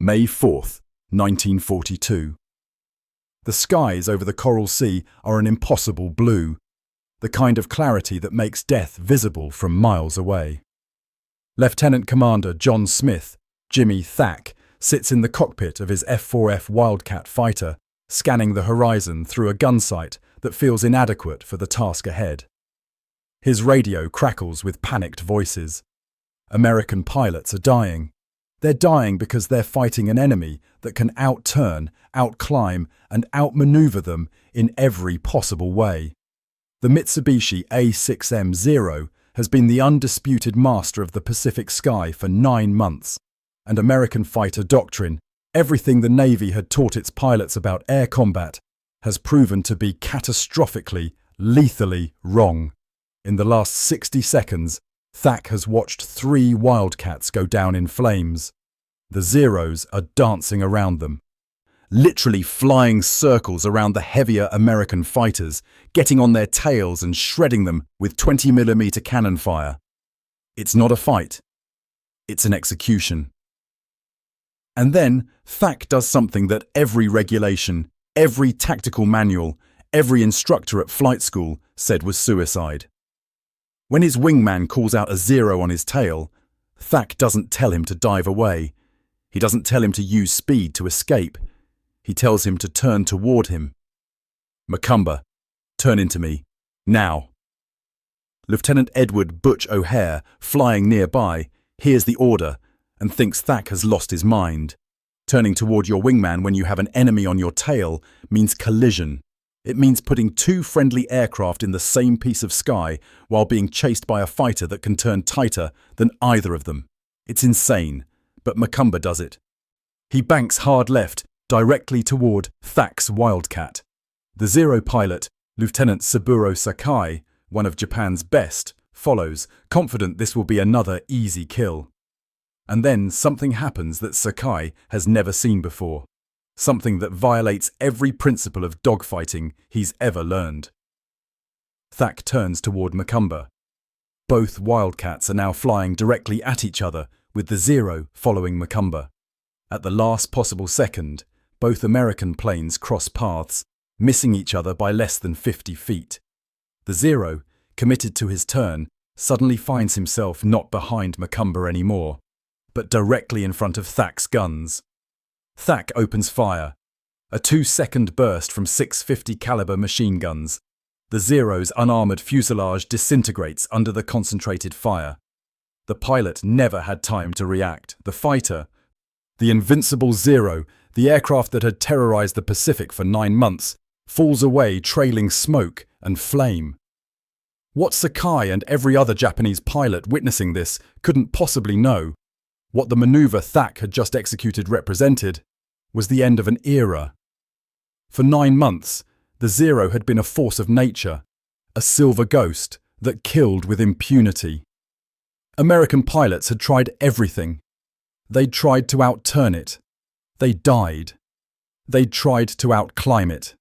May 4th, 1942. The skies over the Coral Sea are an impossible blue, the kind of clarity that makes death visible from miles away. Lieutenant Commander John Smith, Jimmy Thach, sits in the cockpit of his F-4F Wildcat fighter, scanning the horizon through a gun sight that feels inadequate for the task ahead. His radio crackles with panicked voices. American pilots are dying. They're dying because they're fighting an enemy that can outturn, outclimb, and outmaneuver them in every possible way. The Mitsubishi A6M Zero has been the undisputed master of the Pacific sky for 9 months, and American fighter doctrine, everything the Navy had taught its pilots about air combat, has proven to be catastrophically, lethally wrong. In the last 60 seconds, Thach has watched 3 Wildcats go down in flames. The Zeros are dancing around them, literally flying circles around the heavier American fighters, getting on their tails and shredding them with 20mm cannon fire. It's not a fight. It's an execution. And then Thach does something that every regulation, every tactical manual, every instructor at flight school said was suicide. When his wingman calls out a zero on his tail, Thach doesn't tell him to dive away. He doesn't tell him to use speed to escape. He tells him to turn toward him. "Macumber, turn into me. Now." Lieutenant Edward Butch O'Hare, flying nearby, hears the order and thinks Thach has lost his mind. Turning toward your wingman when you have an enemy on your tail means collision. It means putting 2 friendly aircraft in the same piece of sky while being chased by a fighter that can turn tighter than either of them. It's insane, but Macumber does it. He banks hard left, directly toward Thach's Wildcat. The Zero pilot, Lieutenant Saburo Sakai, one of Japan's best, follows, confident this will be another easy kill. And then something happens that Sakai has never seen before. Something that violates every principle of dogfighting he's ever learned. Thach turns toward Macumber. Both Wildcats are now flying directly at each other, with the Zero following Macumber. At the last possible second, both American planes cross paths, missing each other by less than 50 feet. The Zero, committed to his turn, suddenly finds himself not behind Macumber anymore, but directly in front of Thach's guns. Thach opens fire, a 2-second burst from 650 caliber machine guns. The Zero's unarmored fuselage disintegrates under the concentrated fire. The pilot never had time to react. The fighter, the invincible Zero, the aircraft that had terrorized the Pacific for 9 months, falls away trailing smoke and flame. What Sakai and every other Japanese pilot witnessing this couldn't possibly know, what the maneuver Thach had just executed represented, was the end of an era. For 9 months, the Zero had been a force of nature, a silver ghost that killed with impunity. American pilots had tried everything. They'd tried to outturn it. They died. They'd tried to outclimb it.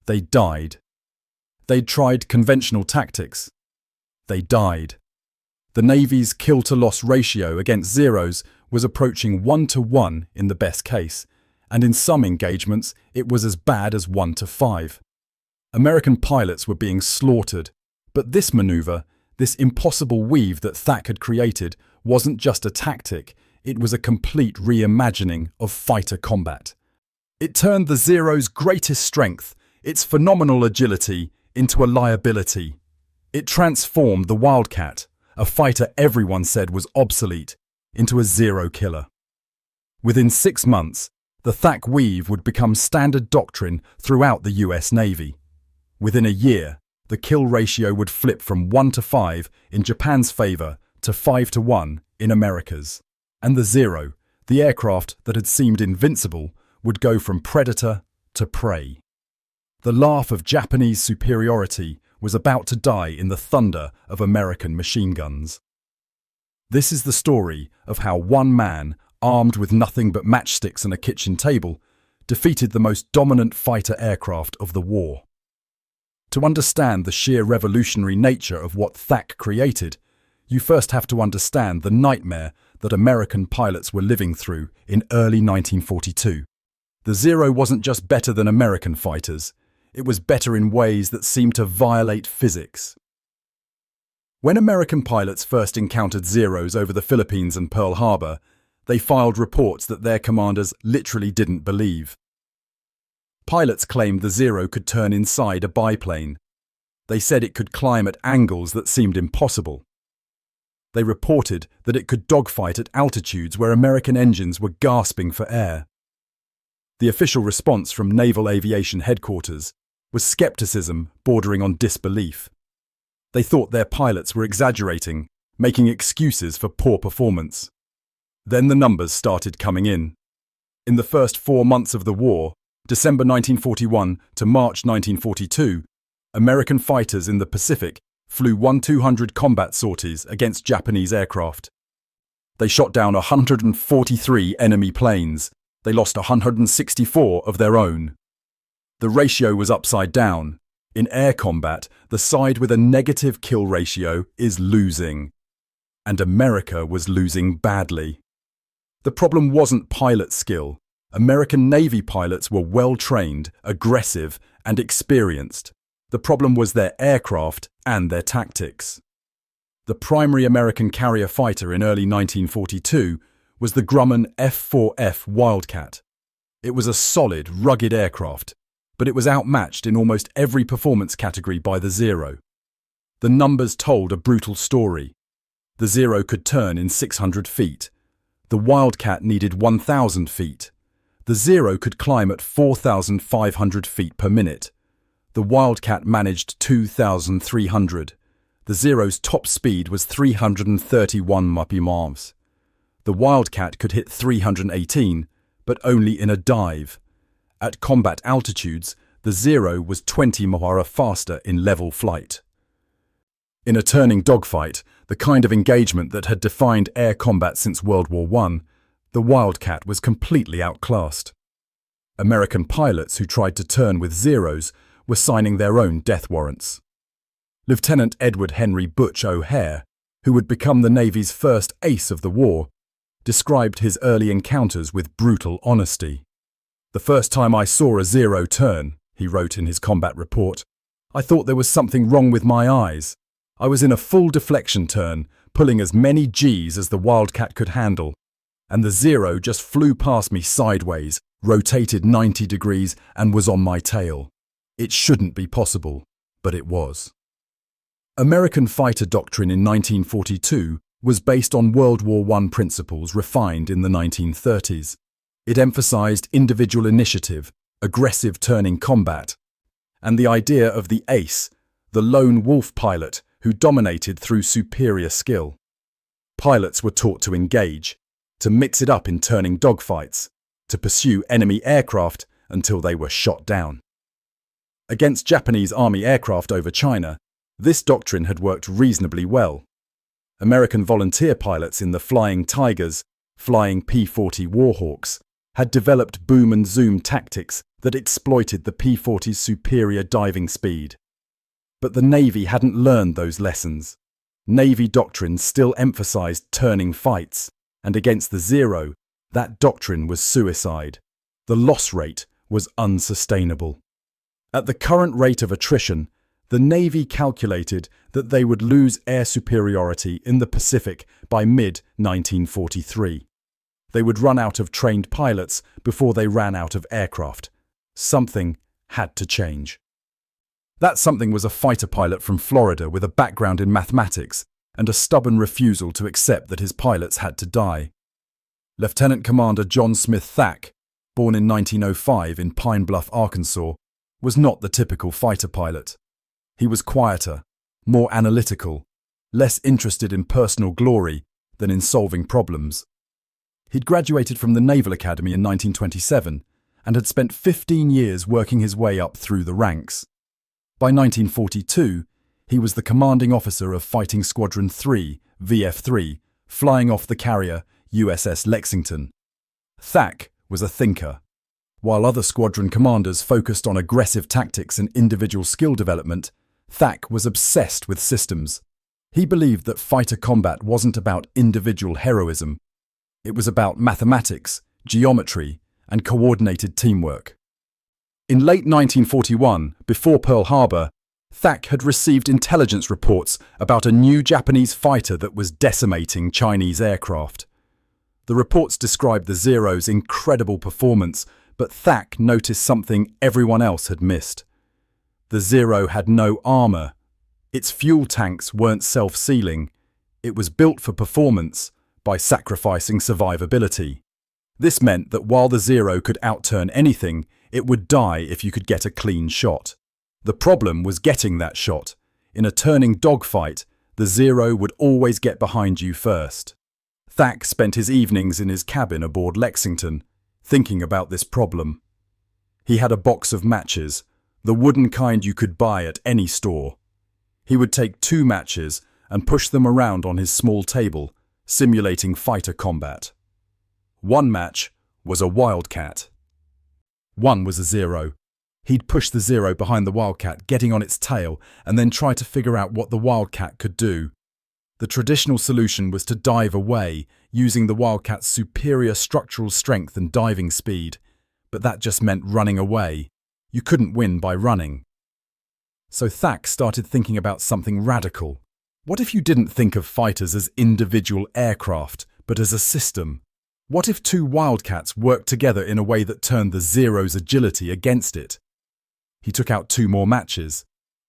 They died. They'd tried conventional tactics. They died. The Navy's kill-to-loss ratio against Zeros was approaching 1-to-1 in the best case, and in some engagements it was as bad as 1-to-5. American pilots were being slaughtered, but this maneuver, this impossible weave that Thach had created, wasn't just a tactic, it was a complete reimagining of fighter combat. It turned the Zero's greatest strength, its phenomenal agility, into a liability. It transformed the Wildcat, a fighter everyone said was obsolete, into a Zero killer. Within 6 months, the Thach Weave would become standard doctrine throughout the US Navy. Within a year, the kill ratio would flip from 1-to-5 in Japan's favor to 5-to-1 in America's. And the Zero, the aircraft that had seemed invincible, would go from predator to prey. The laugh of Japanese superiority was about to die in the thunder of American machine guns. This is the story of how one man, armed with nothing but matchsticks and a kitchen table, defeated the most dominant fighter aircraft of the war. To understand the sheer revolutionary nature of what Thach created, you first have to understand the nightmare, the that American pilots were living through in early 1942. The Zero wasn't just better than American fighters, it was better in ways that seemed to violate physics. When American pilots first encountered Zeros over the Philippines and Pearl Harbor, they filed reports that their commanders literally didn't believe. Pilots claimed the Zero could turn inside a biplane. They said it could climb at angles that seemed impossible. They reported that it could dogfight at altitudes where American engines were gasping for air. The official response from Naval Aviation Headquarters was skepticism bordering on disbelief. They thought their pilots were exaggerating, making excuses for poor performance. Then the numbers started coming in. In the first 4 months of the war, December 1941 to March 1942, American fighters in the Pacific flew 1-200 combat sorties against Japanese aircraft. They shot down 143 enemy planes. They lost 164 of their own. The ratio was upside down. In air combat, the side with a negative kill ratio is losing. And America was losing badly. The problem wasn't pilot skill. American Navy pilots were well-trained, aggressive, and experienced. The problem was their aircraft and their tactics. The primary American carrier fighter in early 1942 was the Grumman F-4F Wildcat. It was a solid, rugged aircraft, but it was outmatched in almost every performance category by the Zero. The numbers told a brutal story. The Zero could turn in 600 feet. The Wildcat needed 1,000 feet. The Zero could climb at 4,500 feet per minute. The Wildcat managed 2,300. The Zero's top speed was 331 mph. The Wildcat could hit 318, but only in a dive. At combat altitudes, the Zero was 20 mph faster in level flight. In a turning dogfight, the kind of engagement that had defined air combat since World War I, the Wildcat was completely outclassed. American pilots who tried to turn with Zeros were signing their own death warrants. Lieutenant Edward Henry Butch O'Hare, who would become the Navy's first ace of the war, described his early encounters with brutal honesty. "The first time I saw a Zero turn," he wrote in his combat report, "I thought there was something wrong with my eyes. I was in a full deflection turn, pulling as many Gs as the Wildcat could handle, and the Zero just flew past me sideways, rotated 90 degrees, and was on my tail. It shouldn't be possible, but it was." American fighter doctrine in 1942 was based on World War I principles refined in the 1930s. It emphasized individual initiative, aggressive turning combat, and the idea of the ace, the lone wolf pilot who dominated through superior skill. Pilots were taught to engage, to mix it up in turning dogfights, to pursue enemy aircraft until they were shot down. Against Japanese Army aircraft over China, this doctrine had worked reasonably well. American volunteer pilots in the Flying Tigers, flying P-40 Warhawks, had developed boom and zoom tactics that exploited the P-40's superior diving speed. But the Navy hadn't learned those lessons. Navy doctrine still emphasized turning fights, and against the Zero, that doctrine was suicide. The loss rate was unsustainable. At the current rate of attrition, the Navy calculated that they would lose air superiority in the Pacific by mid-1943. They would run out of trained pilots before they ran out of aircraft. Something had to change. That something was a fighter pilot from Florida with a background in mathematics and a stubborn refusal to accept that his pilots had to die. Lieutenant Commander John Smith Thach, born in 1905 in Pine Bluff, Arkansas, was not the typical fighter pilot. He was quieter, more analytical, less interested in personal glory than in solving problems. He'd graduated from the Naval Academy in 1927 and had spent 15 years working his way up through the ranks. By 1942, he was the commanding officer of Fighting Squadron 3, VF-3, flying off the carrier USS Lexington. Thach was a thinker. While other squadron commanders focused on aggressive tactics and individual skill development, Thach was obsessed with systems. He believed that fighter combat wasn't about individual heroism, It was about mathematics, geometry, and coordinated teamwork. In late 1941, before Pearl Harbor, Thach had received intelligence reports about a new Japanese fighter that was decimating Chinese aircraft. The reports described the Zero's incredible performance, but Thach noticed something everyone else had missed. The Zero had no armor. Its fuel tanks weren't self-sealing. It was built for performance by sacrificing survivability. This meant that while the Zero could outturn anything, it would die if you could get a clean shot. The problem was getting that shot. In a turning dogfight, the Zero would always get behind you first. Thach spent his evenings in his cabin aboard Lexington, thinking about this problem. He had a box of matches, the wooden kind you could buy at any store. He would take 2 matches and push them around on his small table, simulating fighter combat. One match was a Wildcat. One was a Zero. He'd push the Zero behind the Wildcat, getting on its tail, and then try to figure out what the Wildcat could do. The traditional solution was to dive away, using the Wildcat's superior structural strength and diving speed. But that just meant running away. You couldn't win by running. So Thach started thinking about something radical. What if you didn't think of fighters as individual aircraft, but as a system? What if 2 Wildcats worked together in a way that turned the Zero's agility against it? He took out 2 more matches.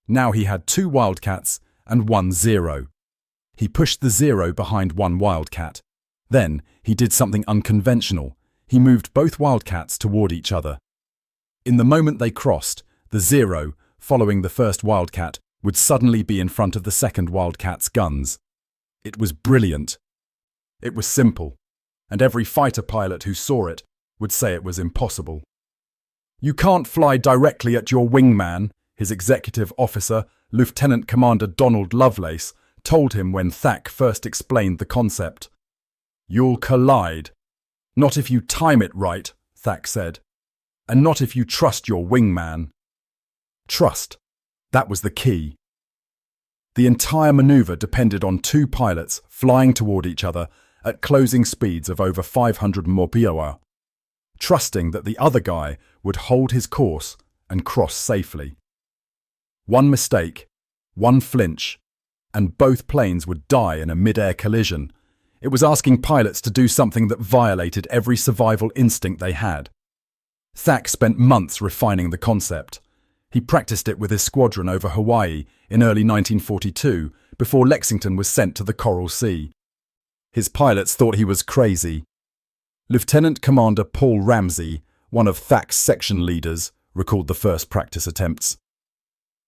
Now he had 2 Wildcats and 1 Zero. He pushed the Zero behind 1 Wildcat. Then he did something unconventional. He moved both Wildcats toward each other. In the moment they crossed, the Zero, following the first Wildcat, would suddenly be in front of the second Wildcat's guns. It was brilliant. It was simple, and every fighter pilot who saw it would say it was impossible. "You can't fly directly at your wingman," his executive officer, Lieutenant Commander Donald Lovelace, told him when Thach first explained the concept. "You'll collide. Not if you time it right," Thach said, "and not if you trust your wingman." Trust. That was the key. The entire maneuver depended on 2 pilots flying toward each other at closing speeds of over 500 mph, trusting that the other guy would hold his course and cross safely. One mistake, one flinch, and both planes would die in a mid-air collision. It was asking pilots to do something that violated every survival instinct they had. Thach spent months refining the concept. He practiced it with his squadron over Hawaii in early 1942, before Lexington was sent to the Coral Sea. His pilots thought he was crazy. Lieutenant Commander Paul Ramsey, one of Thach's section leaders, recalled the first practice attempts.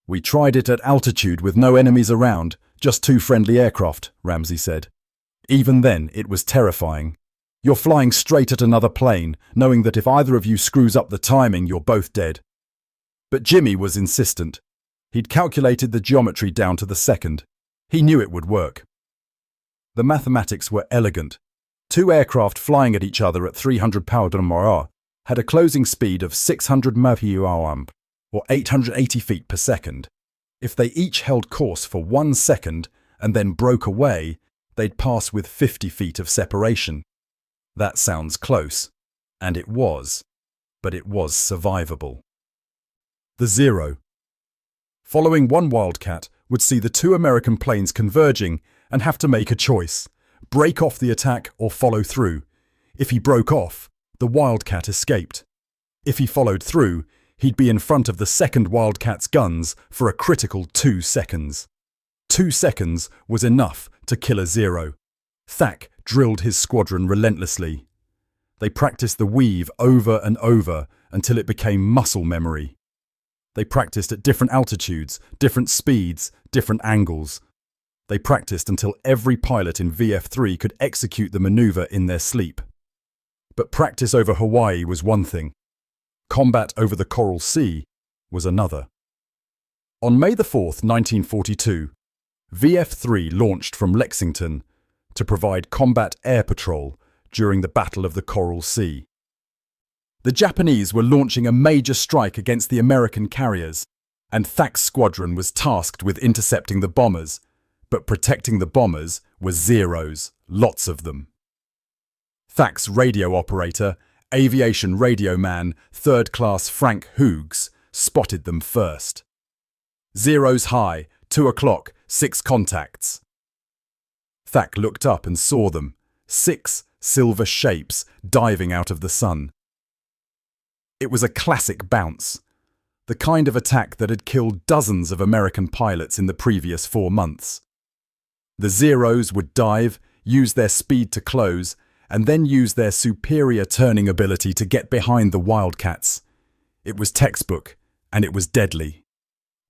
"We tried it at altitude with no enemies around, just 2 friendly aircraft," Ramsey said. "Even then, it was terrifying. You're flying straight at another plane, knowing that if either of you screws up the timing, you're both dead." But Jimmy was insistent. He'd calculated the geometry down to the second. He knew it would work. The mathematics were elegant. 2 aircraft flying at each other at 300 mph had a closing speed of 600 mph, or 880 feet per second. If they each held course for 1 second and then broke away, they'd pass with 50 feet of separation. That sounds close, and it was, but it was survivable. The Zero. Following 1 Wildcat would see the 2 American planes converging and have to make a choice: break off the attack or follow through. If he broke off, the Wildcat escaped. If he followed through, he'd be in front of the second Wildcat's guns for a critical 2 seconds. 2 seconds was enough to kill a Zero. Thach drilled his squadron relentlessly. They practiced the weave over and over until it became muscle memory. They practiced at different altitudes, different speeds, different angles. They practiced until every pilot in VF3 could execute the maneuver in their sleep. But practice over Hawaii was one thing. Combat over the Coral Sea was another. On May 4, 1942, VF3 launched from Lexington to provide combat air patrol during the Battle of the Coral Sea. The Japanese were launching a major strike against the American carriers, and Thach's squadron was tasked with intercepting the bombers, but protecting the bombers was Zeros, lots of them. Thach's radio operator, aviation radio man, third-class Frank Hughes, spotted them first. Zeros high, 2 o'clock, 6 contacts. Thach looked up and saw them, 6 silver shapes diving out of the sun. It was a classic bounce, the kind of attack that had killed dozens of American pilots in the previous 4 months. The Zeros would dive, use their speed to close, and then use their superior turning ability to get behind the Wildcats. It was textbook, and it was deadly.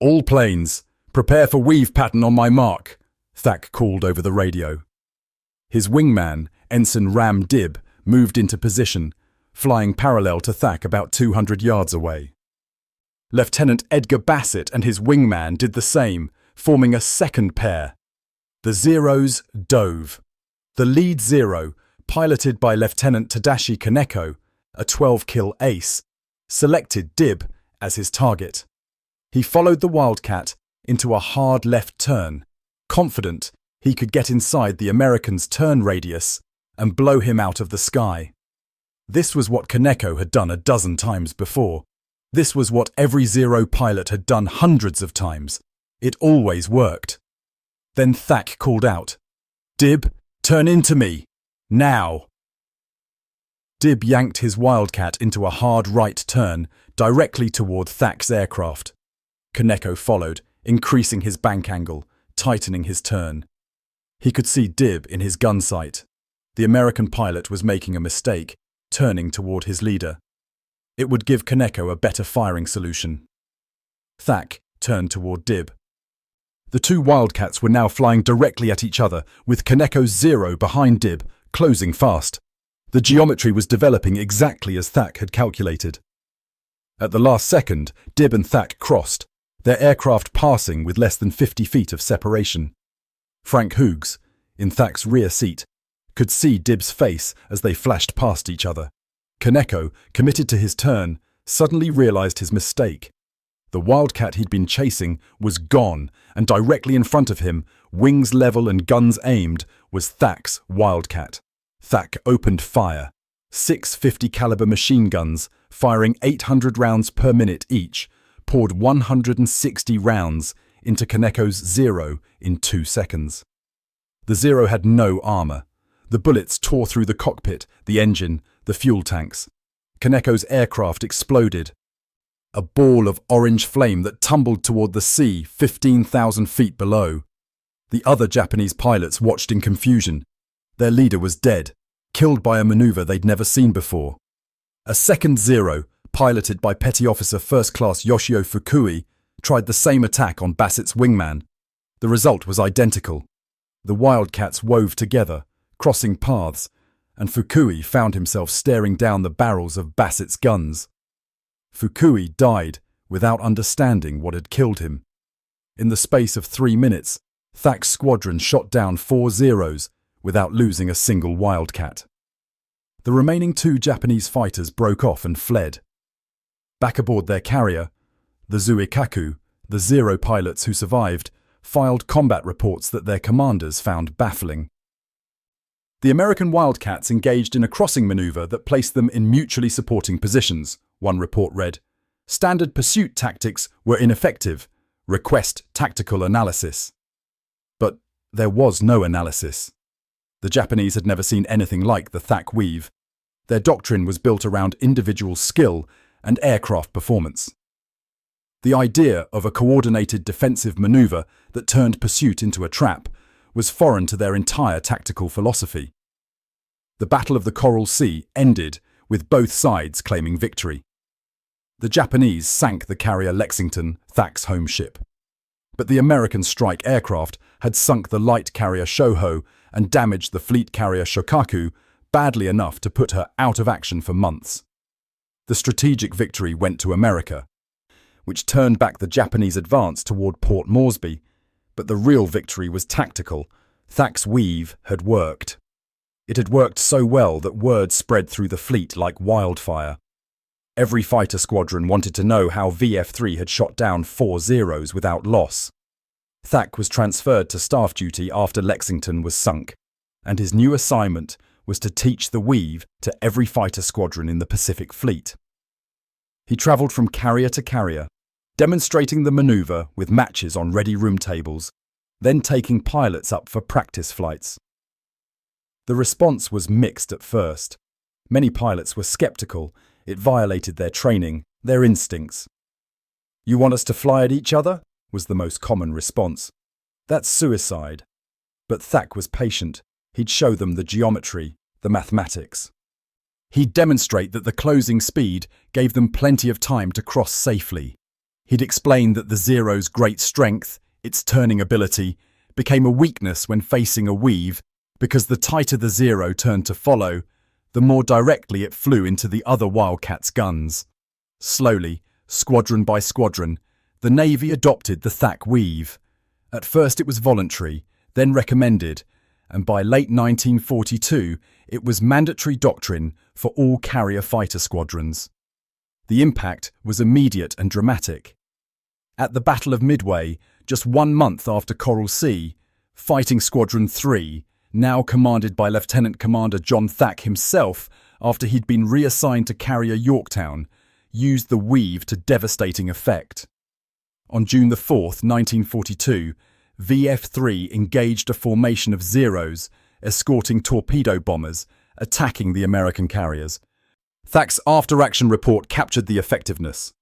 "All planes, prepare for weave pattern on my mark," Thach called over the radio. His wingman, Ensign Ram Dib, moved into position, flying parallel to Thach about 200 yards away. Lieutenant Edgar Bassett and his wingman did the same, forming a second pair. The Zeros dove. The lead Zero, piloted by Lieutenant Tadashi Kaneko, a 12-kill ace, selected Dib as his target. He followed the Wildcat into a hard left turn, confident he could get inside the American's turn radius and blow him out of the sky. This was what Kaneko had done a dozen times before. This was what every Zero pilot had done hundreds of times. It always worked. Then Thach called out, "Dib, turn into me! Now!" Dib yanked his Wildcat into a hard right turn, directly toward Thach's aircraft. Kaneko followed, increasing his bank angle, tightening his turn. He could see Dib in his gun sight. The American pilot was making a mistake, turning toward his leader. It would give Kaneko a better firing solution. Thach turned toward Dib. The two Wildcats were now flying directly at each other, with Kaneko's Zero behind Dib, closing fast. The geometry was developing exactly as Thach had calculated. At the last second, Dib and Thach crossed, their aircraft passing with less than 50 feet of separation. Frank Hughes, in Thach's rear seat, could see Dib's face as they flashed past each other. Kaneko, committed to his turn, suddenly realized his mistake. The Wildcat he'd been chasing was gone, and directly in front of him, wings level and guns aimed, was Thach's Wildcat. Thach opened fire. 6 50 caliber machine guns, firing 800 rounds per minute each, poured 160 rounds into Kaneko's Zero in 2 seconds. The Zero had no armor. The bullets tore through the cockpit, the engine, the fuel tanks. Kaneko's aircraft exploded. A ball of orange flame that tumbled toward the sea 15,000 feet below. The other Japanese pilots watched in confusion. Their leader was dead, killed by a maneuver they'd never seen before. A second Zero, piloted by Petty Officer First Class Yoshio Fukui, tried the same attack on Bassett's wingman. The result was identical. The Wildcats wove together, crossing paths, and Fukui found himself staring down the barrels of Bassett's guns. Fukui died without understanding what had killed him. In the space of 3 minutes, Thach's squadron shot down 4 Zeros without losing a single Wildcat. The remaining 2 Japanese fighters broke off and fled. Back aboard their carrier, the Zuikaku, the Zero pilots who survived, filed combat reports that their commanders found baffling. The American Wildcats engaged in a crossing maneuver that placed them in mutually supporting positions, one report read. Standard pursuit tactics were ineffective. Request tactical analysis. But there was no analysis. The Japanese had never seen anything like the Thach Weave. Their doctrine was built around individual skill and aircraft performance. The idea of a coordinated defensive maneuver that turned pursuit into a trap was foreign to their entire tactical philosophy. The Battle of the Coral Sea ended with both sides claiming victory. The Japanese sank the carrier Lexington, Thach's home ship. But the American strike aircraft had sunk the light carrier Shoho and damaged the fleet carrier Shokaku badly enough to put her out of action for months. The strategic victory went to America, which turned back the Japanese advance toward Port Moresby, but the real victory was tactical. Thach's Weave had worked. It had worked so well that word spread through the fleet like wildfire. Every fighter squadron wanted to know how VF-3 had shot down 4 Zeros without loss. Thach was transferred to staff duty after Lexington was sunk, and his new assignment was to teach the Weave to every fighter squadron in the Pacific Fleet. He travelled from carrier to carrier, demonstrating the maneuver with matches on ready room tables, then taking pilots up for practice flights. The response was mixed at first. Many pilots were skeptical. It violated their training, their instincts. "You want us to fly at each other?" was the most common response. "That's suicide." But Thach was patient. He'd show them the geometry, the mathematics. He'd demonstrate that the closing speed gave them plenty of time to cross safely. He'd explain that the Zero's great strength, its turning ability, became a weakness when facing a Weave because the tighter the Zero turned to follow, the more directly it flew into the other Wildcats' guns. Slowly, squadron by squadron, the Navy adopted the Thach Weave. At first it was voluntary, then recommended, and by late 1942 it was mandatory doctrine for all carrier fighter squadrons. The impact was immediate and dramatic. At the Battle of Midway, just 1 month after Coral Sea, Fighting Squadron 3, now commanded by Lieutenant Commander John Thach himself after he'd been reassigned to carrier Yorktown, used the Weave to devastating effect. On June 4, 1942, VF-3 engaged a formation of Zeros, escorting torpedo bombers, attacking the American carriers. Thach's after-action report captured the effectiveness.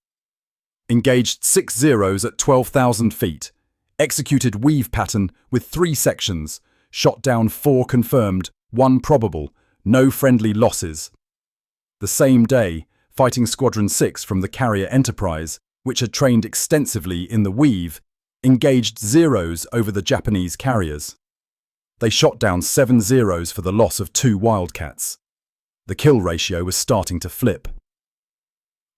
Engaged 6 Zeros at 12,000 feet, executed Weave pattern with 3 sections, shot down 4 confirmed, 1 probable, no friendly losses. The same day, Fighting Squadron 6 from the carrier Enterprise, which had trained extensively in the Weave, engaged Zeros over the Japanese carriers. They shot down 7 Zeros for the loss of 2 Wildcats. The kill ratio was starting to flip.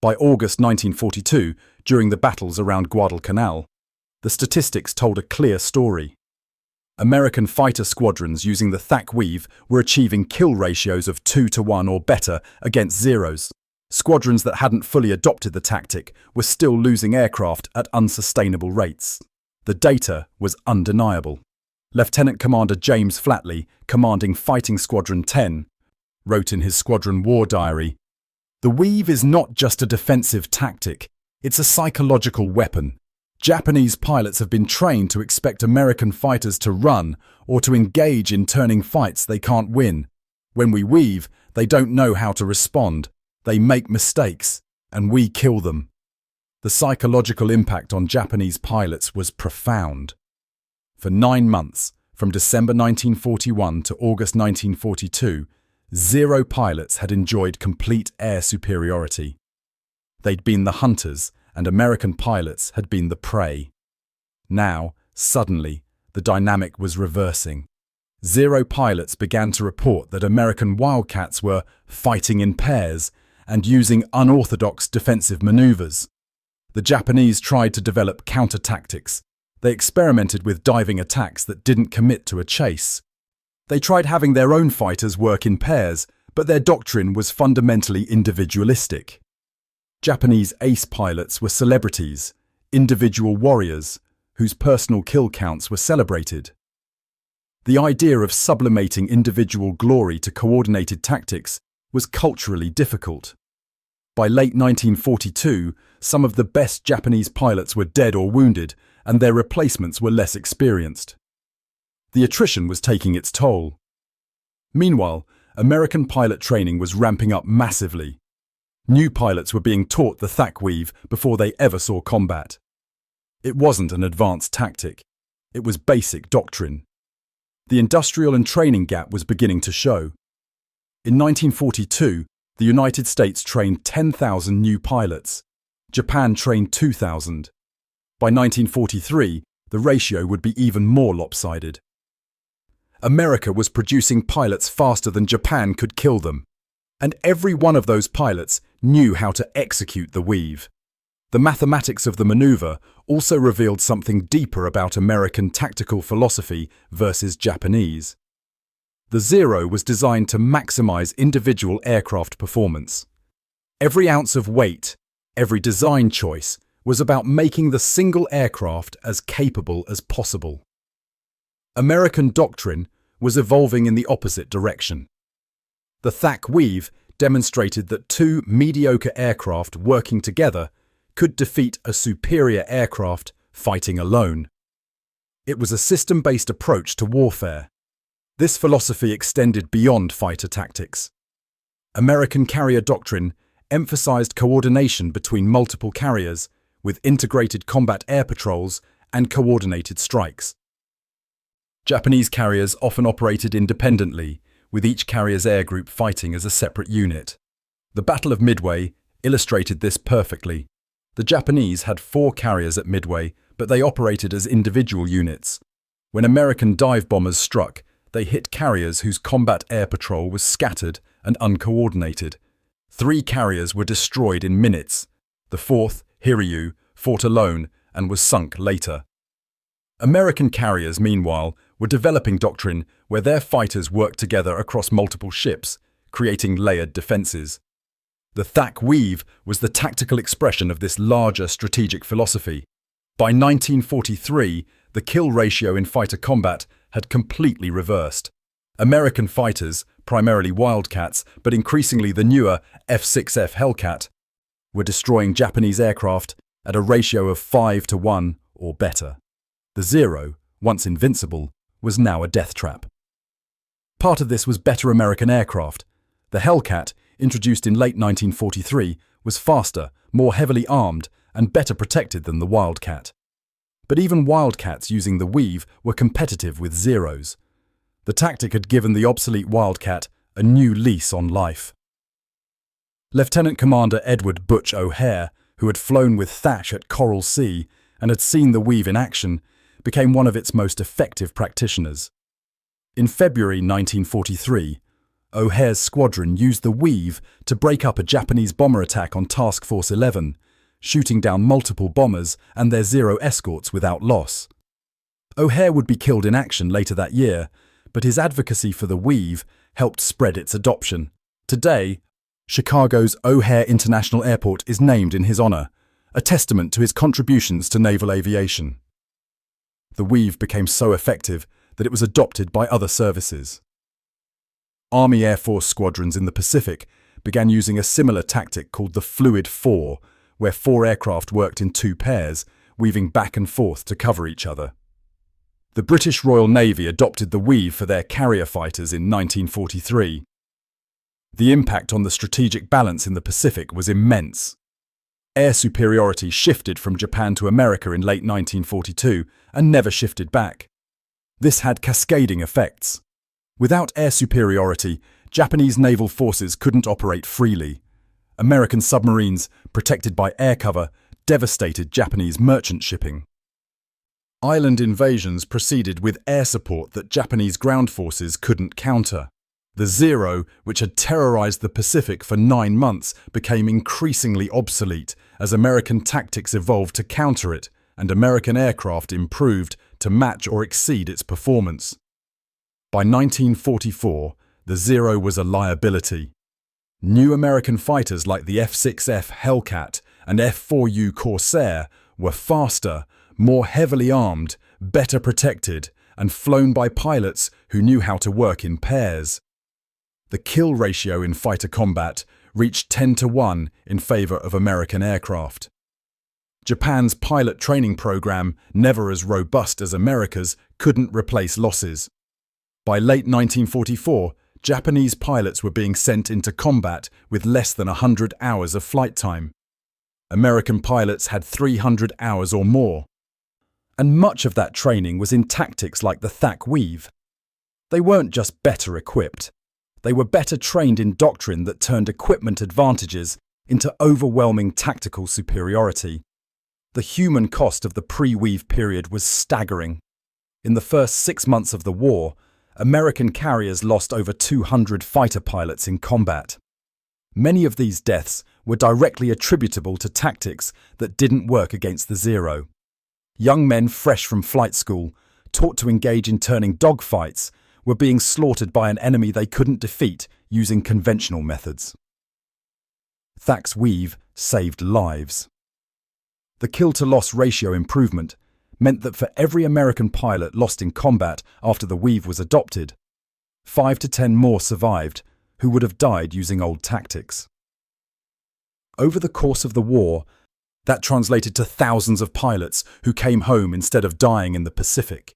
By August 1942, during the battles around Guadalcanal, the statistics told a clear story. American fighter squadrons using the Thach Weave were achieving kill ratios of 2-to-1 or better against Zeros. Squadrons that hadn't fully adopted the tactic were still losing aircraft at unsustainable rates. The data was undeniable. Lieutenant Commander James Flatley, commanding Fighting Squadron 10, wrote in his squadron war diary, "The Weave is not just a defensive tactic, it's a psychological weapon. Japanese pilots have been trained to expect American fighters to run or to engage in turning fights they can't win. When we weave, they don't know how to respond. They make mistakes, and we kill them." The psychological impact on Japanese pilots was profound. For 9 months, from December 1941 to August 1942, Zero pilots had enjoyed complete air superiority. They'd been the hunters, and American pilots had been the prey. Now, suddenly, the dynamic was reversing. Zero pilots began to report that American Wildcats were fighting in pairs and using unorthodox defensive maneuvers. The Japanese tried to develop counter-tactics. They experimented with diving attacks that didn't commit to a chase. They tried having their own fighters work in pairs, but their doctrine was fundamentally individualistic. Japanese ace pilots were celebrities, individual warriors, whose personal kill counts were celebrated. The idea of sublimating individual glory to coordinated tactics was culturally difficult. By late 1942, some of the best Japanese pilots were dead or wounded, and their replacements were less experienced. The attrition was taking its toll. Meanwhile, American pilot training was ramping up massively. New pilots were being taught the Thach Weave before they ever saw combat. It wasn't an advanced tactic. It was basic doctrine. The industrial and training gap was beginning to show. In 1942, the United States trained 10,000 new pilots. Japan trained 2,000. By 1943, the ratio would be even more lopsided. America was producing pilots faster than Japan could kill them. And every one of those pilots knew how to execute the Weave. The mathematics of the maneuver also revealed something deeper about American tactical philosophy versus Japanese. The Zero was designed to maximize individual aircraft performance. Every ounce of weight, every design choice, was about making the single aircraft as capable as possible. American doctrine was evolving in the opposite direction. The Thach Weave demonstrated that two mediocre aircraft working together could defeat a superior aircraft fighting alone. It was a system-based approach to warfare. This philosophy extended beyond fighter tactics. American carrier doctrine emphasized coordination between multiple carriers with integrated combat air patrols and coordinated strikes. Japanese carriers often operated independently, with each carrier's air group fighting as a separate unit. The Battle of Midway illustrated this perfectly. The Japanese had 4 carriers at Midway, but they operated as individual units. When American dive bombers struck, they hit carriers whose combat air patrol was scattered and uncoordinated. 3 carriers were destroyed in minutes. The 4th, Hiryu, fought alone and was sunk later. American carriers, meanwhile, were developing doctrine where their fighters worked together across multiple ships, creating layered defenses. The Thach Weave was the tactical expression of this larger strategic philosophy. By 1943, the kill ratio in fighter combat had completely reversed. American fighters, primarily Wildcats, but increasingly the newer F-6F Hellcat, were destroying Japanese aircraft at a ratio of 5-to-1 or better. The Zero, once invincible, was now a death trap. Part of this was better American aircraft. The Hellcat, introduced in late 1943, was faster, more heavily armed, and better protected than the Wildcat. But even Wildcats using the Weave were competitive with Zeros. The tactic had given the obsolete Wildcat a new lease on life. Lieutenant Commander Edward "Butch" O'Hare, who had flown with Thach at Coral Sea and had seen the Weave in action, became one of its most effective practitioners. In February 1943, O'Hare's squadron used the Weave to break up a Japanese bomber attack on Task Force 11, shooting down multiple bombers and their Zero escorts without loss. O'Hare would be killed in action later that year, but his advocacy for the Weave helped spread its adoption. Today, Chicago's O'Hare International Airport is named in his honor, a testament to his contributions to naval aviation. The Weave became so effective that it was adopted by other services. Army Air Force squadrons in the Pacific began using a similar tactic called the Fluid 4, where 4 aircraft worked in 2 pairs, weaving back and forth to cover each other. The British Royal Navy adopted the Weave for their carrier fighters in 1943. The impact on the strategic balance in the Pacific was immense. Air superiority shifted from Japan to America in late 1942 and never shifted back. This had cascading effects. Without air superiority, Japanese naval forces couldn't operate freely. American submarines, protected by air cover, devastated Japanese merchant shipping. Island invasions proceeded with air support that Japanese ground forces couldn't counter. The Zero, which had terrorized the Pacific for 9 months, became increasingly obsolete as American tactics evolved to counter it and American aircraft improved to match or exceed its performance. By 1944, the Zero was a liability. New American fighters like the F-6F Hellcat and F-4U Corsair were faster, more heavily armed, better protected, and flown by pilots who knew how to work in pairs. The kill ratio in fighter combat reached 10-to-1 in favor of American aircraft. Japan's pilot training program, never as robust as America's, couldn't replace losses. By late 1944, Japanese pilots were being sent into combat with less than 100 hours of flight time. American pilots had 300 hours or more. And much of that training was in tactics like the Thach Weave. They weren't just better equipped. They were better trained in doctrine that turned equipment advantages into overwhelming tactical superiority. The human cost of the pre-Weave period was staggering. In the first 6 months of the war, American carriers lost over 200 fighter pilots in combat. Many of these deaths were directly attributable to tactics that didn't work against the Zero. Young men fresh from flight school, taught to engage in turning dogfights, were being slaughtered by an enemy they couldn't defeat using conventional methods. Thach's Weave saved lives. The kill-to-loss ratio improvement meant that for every American pilot lost in combat after the Weave was adopted, 5 to 10 more survived, who would have died using old tactics. Over the course of the war, that translated to thousands of pilots who came home instead of dying in the Pacific.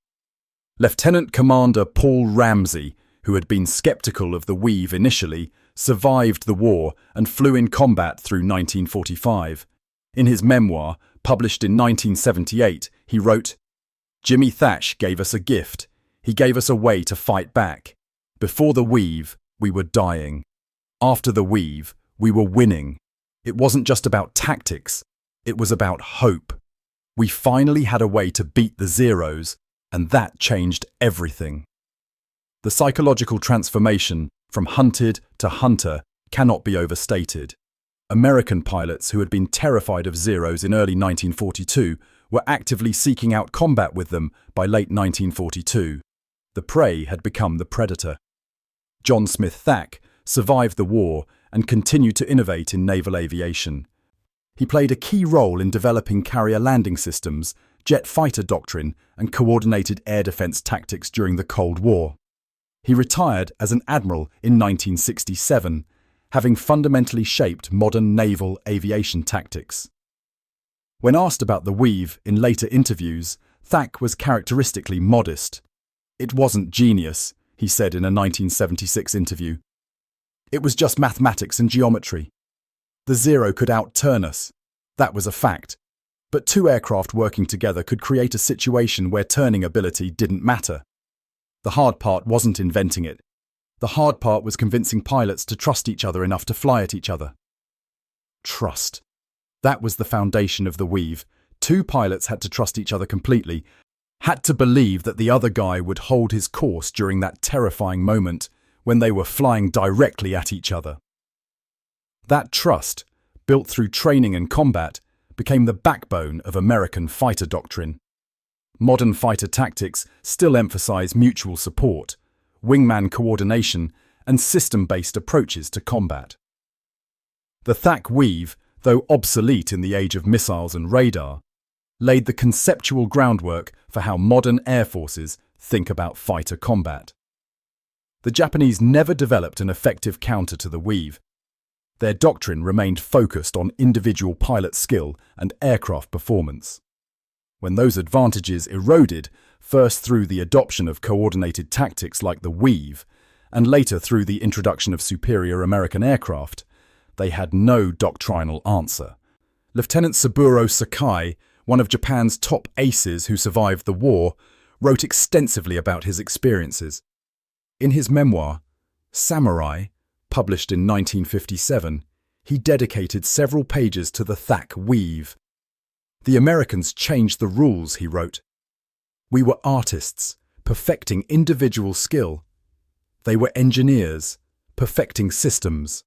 Lieutenant Commander Paul Ramsey, who had been skeptical of the Weave initially, survived the war and flew in combat through 1945. In his memoir, published in 1978, he wrote, "Jimmy Thach gave us a gift. He gave us a way to fight back. Before the Weave, we were dying. After the Weave, we were winning. It wasn't just about tactics, it was about hope. We finally had a way to beat the Zeros, and that changed everything." The psychological transformation from hunted to hunter cannot be overstated. American pilots who had been terrified of Zeros in early 1942 were actively seeking out combat with them by late 1942. The prey had become the predator. John Smith Thach survived the war and continued to innovate in naval aviation. He played a key role in developing carrier landing systems, jet fighter doctrine, and coordinated air defense tactics during the Cold War. He retired as an admiral in 1967, having fundamentally shaped modern naval aviation tactics. When asked about the Weave in later interviews, Thach was characteristically modest. "It wasn't genius," he said in a 1976 interview. "It was just mathematics and geometry. The Zero could outturn us. That was a fact. But two aircraft working together could create a situation where turning ability didn't matter. The hard part wasn't inventing it. The hard part was convincing pilots to trust each other enough to fly at each other." Trust. That was the foundation of the Weave. Two pilots had to trust each other completely, had to believe that the other guy would hold his course during that terrifying moment when they were flying directly at each other. That trust, built through training and combat, became the backbone of American fighter doctrine. Modern fighter tactics still emphasize mutual support, wingman coordination, and system-based approaches to combat. The Thach Weave, though obsolete in the age of missiles and radar, laid the conceptual groundwork for how modern air forces think about fighter combat. The Japanese never developed an effective counter to the Weave. Their doctrine remained focused on individual pilot skill and aircraft performance. When those advantages eroded, first through the adoption of coordinated tactics like the Weave, and later through the introduction of superior American aircraft, they had no doctrinal answer. Lieutenant Saburo Sakai, one of Japan's top aces who survived the war, wrote extensively about his experiences. In his memoir, Samurai, published in 1957, he dedicated several pages to the Thach Weave. "The Americans changed the rules," he wrote. "We were artists, perfecting individual skill. They were engineers, perfecting systems.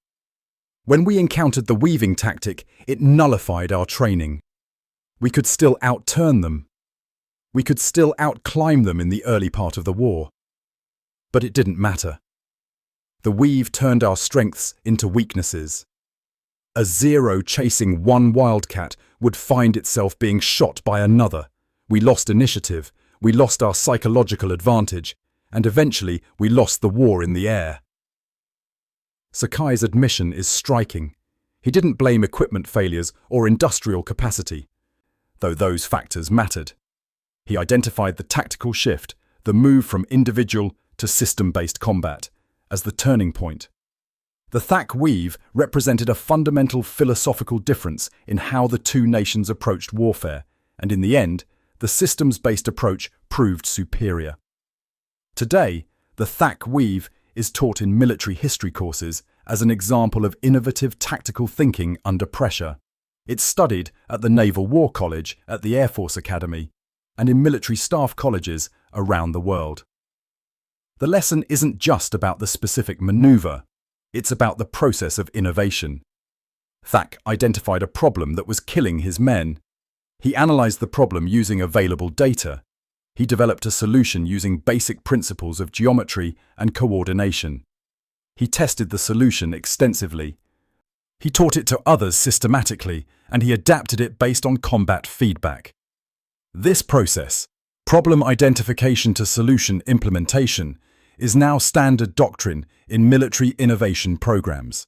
When we encountered the weaving tactic, it nullified our training. We could still outturn them. We could still outclimb them in the early part of the war. But it didn't matter. The Weave turned our strengths into weaknesses. A Zero chasing one Wildcat would find itself being shot by another. We lost initiative, we lost our psychological advantage, and eventually we lost the war in the air." Sakai's admission is striking. He didn't blame equipment failures or industrial capacity, though those factors mattered. He identified the tactical shift, the move from individual to system-based combat, as the turning point. The Thach Weave represented a fundamental philosophical difference in how the two nations approached warfare, and in the end, the systems-based approach proved superior. Today, the Thach Weave is taught in military history courses as an example of innovative tactical thinking under pressure. It's studied at the Naval War College at the Air Force Academy and in military staff colleges around the world. The lesson isn't just about the specific maneuver, it's about the process of innovation. Thach identified a problem that was killing his men. He analyzed the problem using available data. He developed a solution using basic principles of geometry and coordination. He tested the solution extensively. He taught it to others systematically, and he adapted it based on combat feedback. This process, problem identification to solution implementation, is now standard doctrine in military innovation programs.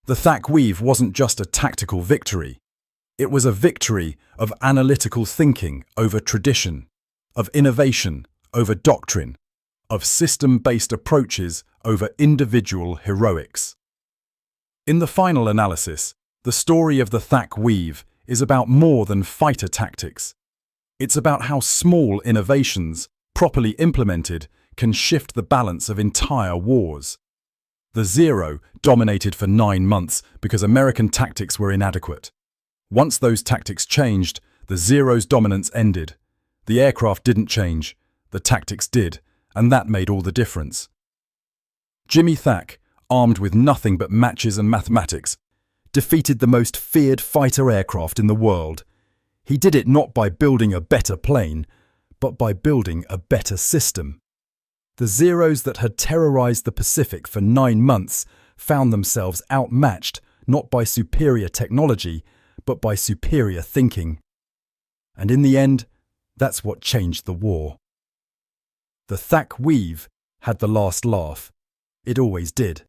The Thach Weave wasn't just a tactical victory. It was a victory of analytical thinking over tradition, of innovation over doctrine, of system-based approaches over individual heroics. In the final analysis, the story of the Thach Weave is about more than fighter tactics. It's about how small innovations, properly implemented, can shift the balance of entire wars. The Zero dominated for 9 months because American tactics were inadequate. Once those tactics changed, the Zero's dominance ended. The aircraft didn't change, the tactics did, and that made all the difference. Jimmy Thach, armed with nothing but matches and mathematics, defeated the most feared fighter aircraft in the world. He did it not by building a better plane, but by building a better system. The Zeros that had terrorized the Pacific for 9 months found themselves outmatched not by superior technology, but by superior thinking. And in the end, that's what changed the war. The Thach Weave had the last laugh. It always did.